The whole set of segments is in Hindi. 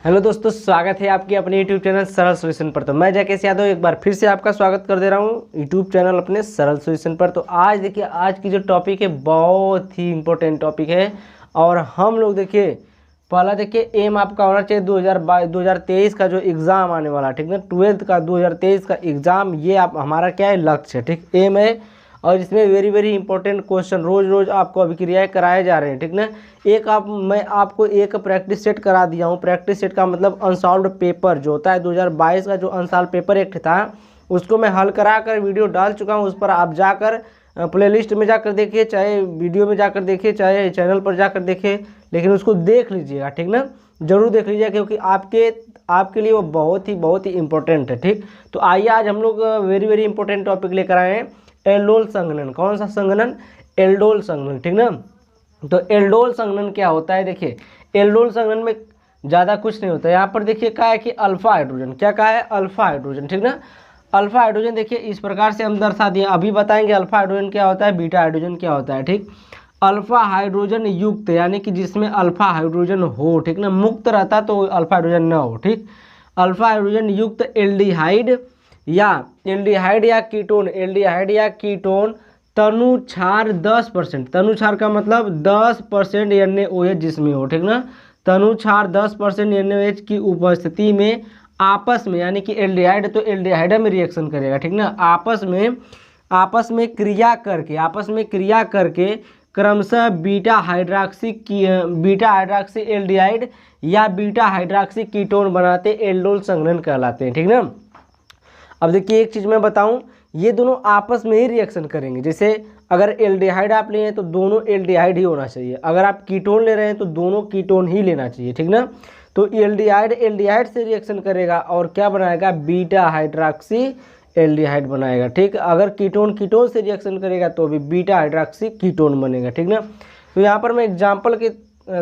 हेलो दोस्तों, स्वागत है आपके अपने यूट्यूब चैनल सरल सॉल्यूशन पर। तो मैं जयकेश यादव एक बार फिर से आपका स्वागत कर दे रहा हूँ यूट्यूब चैनल अपने सरल सॉल्यूशन पर। तो आज देखिए, आज की जो टॉपिक है बहुत ही इम्पोर्टेंट टॉपिक है। और हम लोग देखिए, पहला देखिए एम आपका होना चाहिए 2023 का जो एग्ज़ाम आने वाला, ठीक ना, 12th का 2023 का एग्ज़ाम, ये आप हमारा क्या है, लक्ष्य है, ठीक, एम है। और इसमें वेरी वेरी इंपॉर्टेंट क्वेश्चन रोज़ रोज़ आपको अभिक्रियाएँ कराए जा रहे हैं, ठीक ना। मैं आपको एक प्रैक्टिस सेट करा दिया हूँ। प्रैक्टिस सेट का मतलब अनसॉल्व्ड पेपर जो होता है 2022 का जो अनसॉल्व पेपर एक था, उसको मैं हल करा कर वीडियो डाल चुका हूँ। उस पर आप जाकर प्लेलिस्ट में जाकर देखिए, चाहे वीडियो में जाकर देखिए, चाहे चैनल पर जाकर देखिए, लेकिन उसको देख लीजिएगा, ठीक ना, जरूर देख लीजिएगा, क्योंकि आपके लिए वो बहुत ही इंपॉर्टेंट है, ठीक। तो आइए आज हम लोग वेरी वेरी इंपॉर्टेंट टॉपिक लेकर आए हैं, एल्डोल संघनन। कौन सा संघनन? एल्डोल संघनन, ठीक ना। तो एल्डोल संघनन क्या होता है? देखिए, एल्डोल संघनन में ज़्यादा कुछ नहीं होता है। यहाँ पर देखिए क्या है कि अल्फा हाइड्रोजन, क्या कहा है? अल्फा हाइड्रोजन, ठीक ना। अल्फा हाइड्रोजन देखिए इस प्रकार से हम दर्शा दिए, अभी बताएंगे अल्फा हाइड्रोजन क्या होता है, बीटा हाइड्रोजन क्या होता है, ठीक। अल्फा हाइड्रोजन युक्त यानी कि जिसमें अल्फा हाइड्रोजन हो, ठीक ना, मुक्त रहता तो अल्फा हाइड्रोजन न हो, ठीक। अल्फा हाइड्रोजन युक्त एल्डिहाइड या कीटोन तनुछार 10%, तनुछार का मतलब 10% NaOH जिसमें हो, ठीक ना। तनुछार 10% NaOH की उपस्थिति में आपस में, यानी कि एल्डिहाइड तो एल्डिहाइड में रिएक्शन करेगा, ठीक ना, आपस में क्रिया करके क्रमशः बीटा हाइड्रोक्सी एल्डिहाइड या बीटा हाइड्रोक्सी कीटोन बनाते एल्डोल संघनन कहलाते हैं, ठीक ना। अब देखिए एक चीज़ मैं बताऊं, ये दोनों आपस में ही रिएक्शन करेंगे। जैसे अगर एल्डिहाइड आप ले हैं तो दोनों एल्डिहाइड ही होना चाहिए, अगर आप कीटोन ले रहे हैं तो दोनों कीटोन ही लेना चाहिए, ठीक ना। तो एल्डिहाइड से रिएक्शन करेगा और क्या बनाएगा? बीटा हाइड्रोक्सी एल्डिहाइड बनाएगा, ठीक। अगर कीटोन से रिएक्शन करेगा तो भी बीटा हाइड्रोक्सी कीटोन बनेगा, ठीक ना। तो यहाँ पर मैं एग्जाम्पल के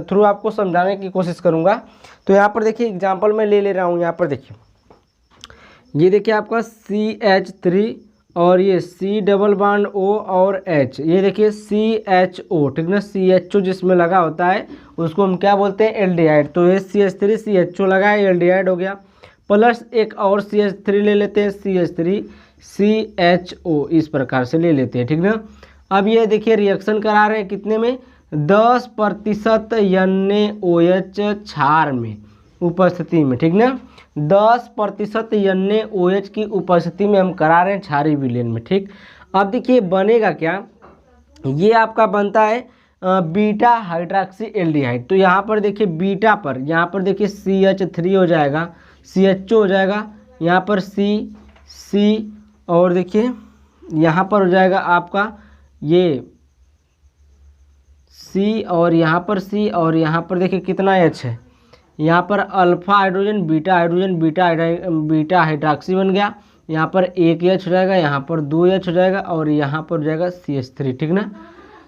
थ्रू आपको समझाने की कोशिश करूँगा। तो यहाँ पर देखिए एग्जाम्पल मैं ले रहा हूँ। यहाँ पर देखिए, ये देखिए आपका CH3 और ये C डबल बॉन्ड O और H, ये देखिए CHO, ठीक ना। CHO जिसमें लगा होता है उसको हम क्या बोलते हैं? एल्डिहाइड। तो ये CH3 CHO लगा है, एल्डिहाइड हो गया। प्लस एक और CH3 ले लेते हैं, CH3 CHO, इस प्रकार से ले लेते हैं, ठीक ना। अब ये देखिए रिएक्शन करा रहे हैं कितने में? 10% NaOH क्षार में उपस्थिति में, ठीक ना। 10% NaOH की उपस्थिति में हम करा रहे हैं क्षारीय विलयन में, ठीक। अब देखिए बनेगा क्या? ये आपका बनता है बीटा हाइड्रोक्सी एल्डिहाइड। तो यहाँ पर देखिए बीटा पर, यहाँ पर देखिए CH3 हो जाएगा, CHO हो जाएगा, यहाँ पर C और देखिए यहाँ पर हो जाएगा आपका ये C और यहाँ पर C और यहाँ पर देखिए कितना H है, यहाँ पर अल्फा हाइड्रोजन बीटा हाइड्रोक्सी बन गया। यहाँ पर एक H हो जाएगा, यहाँ पर 2H हो जाएगा और यहाँ पर हो जाएगा CH3, ठीक ना।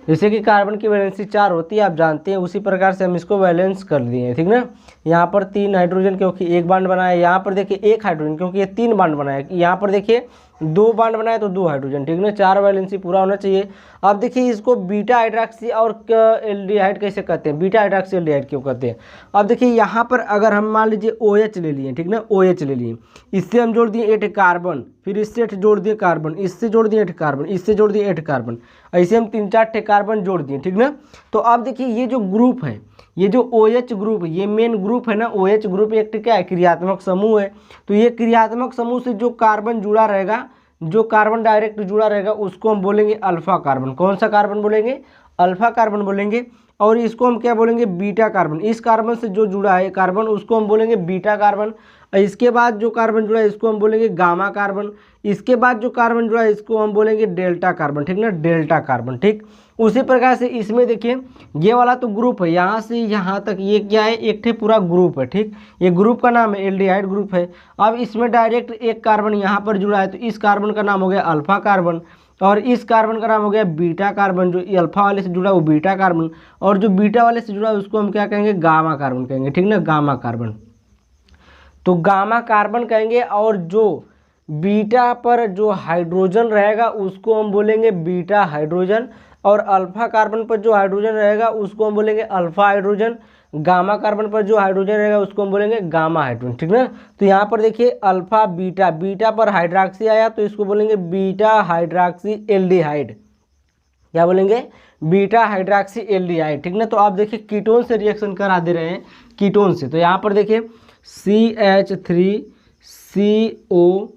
जैसे कि कार्बन की वैलेंसी 4 होती है, आप जानते हैं, उसी प्रकार से हम इसको वैलेंस कर दिए, ठीक ना। यहाँ पर 3 हाइड्रोजन क्योंकि एक बांड बनाया, यहाँ पर देखिए 1 हाइड्रोजन क्योंकि ये 3 बांड बनाया, यहाँ पर देखिए 2 बांड बनाया तो 2 हाइड्रोजन, ठीक ना। 4 वैलेंसी पूरा होना चाहिए। अब देखिए इसको बीटा हाइड्रोक्सी और एल्डिहाइड कैसे कहते हैं? बीटा हाइड्रोक्सी एल्डिहाइड क्यों कहते हैं? अब देखिए यहाँ पर अगर हम मान लीजिए OH ले लिए, ठीक ना, OH ले लिए, इससे हम जोड़ दिए 8 कार्बन, फिर इससे 8 जोड़ दिए कार्बन, इससे जोड़ दिए 8 कार्बन, इससे जोड़ दिए 8 कार्बन, ऐसे हम 3-4 कार्बन जोड़ दिए, ठीक ना। तो अब देखिए ये जो ग्रुप है, ये जो OH ग्रुप, ये मेन ग्रुप है ना, OH ग्रुप एक क्या है? क्रियात्मक समूह है। तो ये क्रियात्मक समूह से जो कार्बन जुड़ा रहेगा, जो कार्बन डायरेक्ट जुड़ा रहेगा, उसको हम बोलेंगे अल्फा कार्बन। कौन सा कार्बन बोलेंगे? अल्फा कार्बन बोलेंगे। और इसको हम क्या बोलेंगे? Beta carbon. इस कार्बन से जो जुड़ा है कार्बन, उसको हम बोलेंगे बीटा कार्बन। इसके बाद जो कार्बन जुड़ा है इसको हम बोलेंगे गामा कार्बन। इसके बाद जो कार्बन जुड़ा है इसको हम बोलेंगे डेल्टा कार्बन, ठीक ना, डेल्टा कार्बन, ठीक। उसी प्रकार से इसमें देखिए ये वाला तो ग्रुप है, यहाँ से यहाँ तक ये क्या है? एक ठे पूरा ग्रुप है, ठीक। ये ग्रुप का नाम है एल्डिहाइड ग्रुप है। अब इसमें डायरेक्ट एक कार्बन यहाँ पर जुड़ा है, तो इस कार्बन का नाम हो गया अल्फा कार्बन और इस कार्बन का नाम हो गया बीटा कार्बन। जो अल्फा वाले से जुड़ा है वो बीटा कार्बन और जो बीटा वाले से जुड़ा है उसको हम क्या कहेंगे? गामा कार्बन कहेंगे, ठीक ना, गामा कार्बन। तो गामा कार्बन कहेंगे और जो बीटा पर जो हाइड्रोजन रहेगा उसको हम बोलेंगे बीटा हाइड्रोजन और अल्फा कार्बन पर जो हाइड्रोजन रहेगा उसको हम बोलेंगे अल्फा हाइड्रोजन। गामा कार्बन पर जो हाइड्रोजन रहेगा उसको हम बोलेंगे गामा हाइड्रोजन, ठीक ना। तो यहाँ पर देखिए अल्फा बीटा, बीटा पर हाइड्रॉक्सी आया तो इसको बोलेंगे बीटा हाइड्रॉक्सी एल्डिहाइड, क्या बोलेंगे, बीटा हाइड्रॉक्सी एल्डिहाइड, ठीक ना। तो आप देखिए कीटोन से रिएक्शन करा दे रहे हैं, कीटोन से। तो यहाँ पर देखिए CH3CO,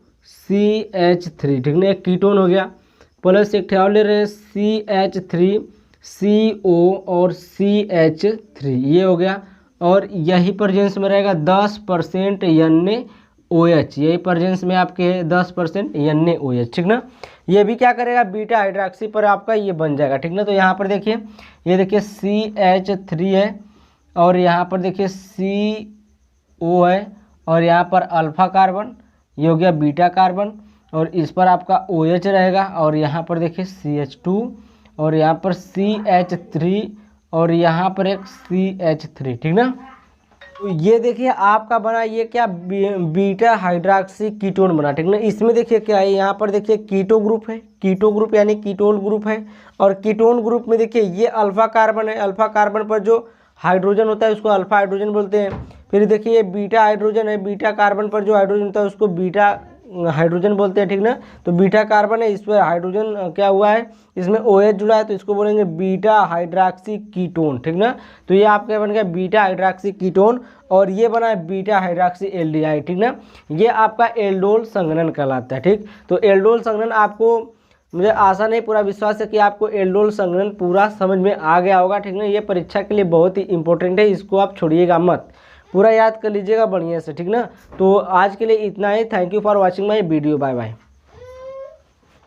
ठीक ना, एक कीटोन हो गया, प्लस एक और ले रहे हैं CH3CO और CH3, ये हो गया। और यही प्रेजेंस में रहेगा 10% NaOH, यही प्रेजेंस में आपके 10% NaOH, ठीक ना। ये भी क्या करेगा, बीटा हाइड्रॉक्सी पर आपका ये बन जाएगा, ठीक ना। तो यहाँ पर देखिए, ये देखिए CH3 है और यहाँ पर देखिए CO है और यहाँ पर अल्फा कार्बन, ये हो गया बीटा कार्बन, और इस पर आपका OH रहेगा और यहाँ पर देखिए CH2 और यहाँ पर CH3 और यहाँ पर एक CH3, ठीक ना। तो ये देखिए आपका बना ये क्या, बीटा हाइड्रॉक्सी कीटोन बना, ठीक ना। इसमें देखिए क्या है, यहाँ पर देखिए कीटो ग्रुप है, कीटो ग्रुप यानी कीटोन ग्रुप है, और कीटोन ग्रुप में देखिए ये अल्फा कार्बन है, अल्फा कार्बन पर जो हाइड्रोजन होता है उसको अल्फा हाइड्रोजन बोलते हैं। फिर देखिए ये बीटा हाइड्रोजन है, बीटा कार्बन पर जो हाइड्रोजन होता है उसको बीटा हाइड्रोजन बोलते हैं, ठीक ना। तो बीटा कार्बन है, इस पर हाइड्रोजन क्या हुआ है, इसमें OH जुड़ा है तो इसको बोलेंगे बीटा हाइड्रॉक्सी कीटोन, ठीक ना। तो ये आपका बन गया बीटा हाइड्रॉक्सी कीटोन और ये बना है बीटा हाइड्रॉक्सी एल्डिहाइड, ठीक ना। ये आपका एल्डोल संघनन कहलाता है, ठीक। तो एल्डोल संघनन आपको, मुझे आशा नहीं पूरा विश्वास है कि आपको एल्डोल संघनन पूरा समझ में आ गया होगा, ठीक ना। ये परीक्षा के लिए बहुत ही इंपॉर्टेंट है, इसको आप छोड़िएगा मत, पूरा याद कर लीजिएगा बढ़िया से, ठीक ना। तो आज के लिए इतना ही, thank you for watching my video, bye bye.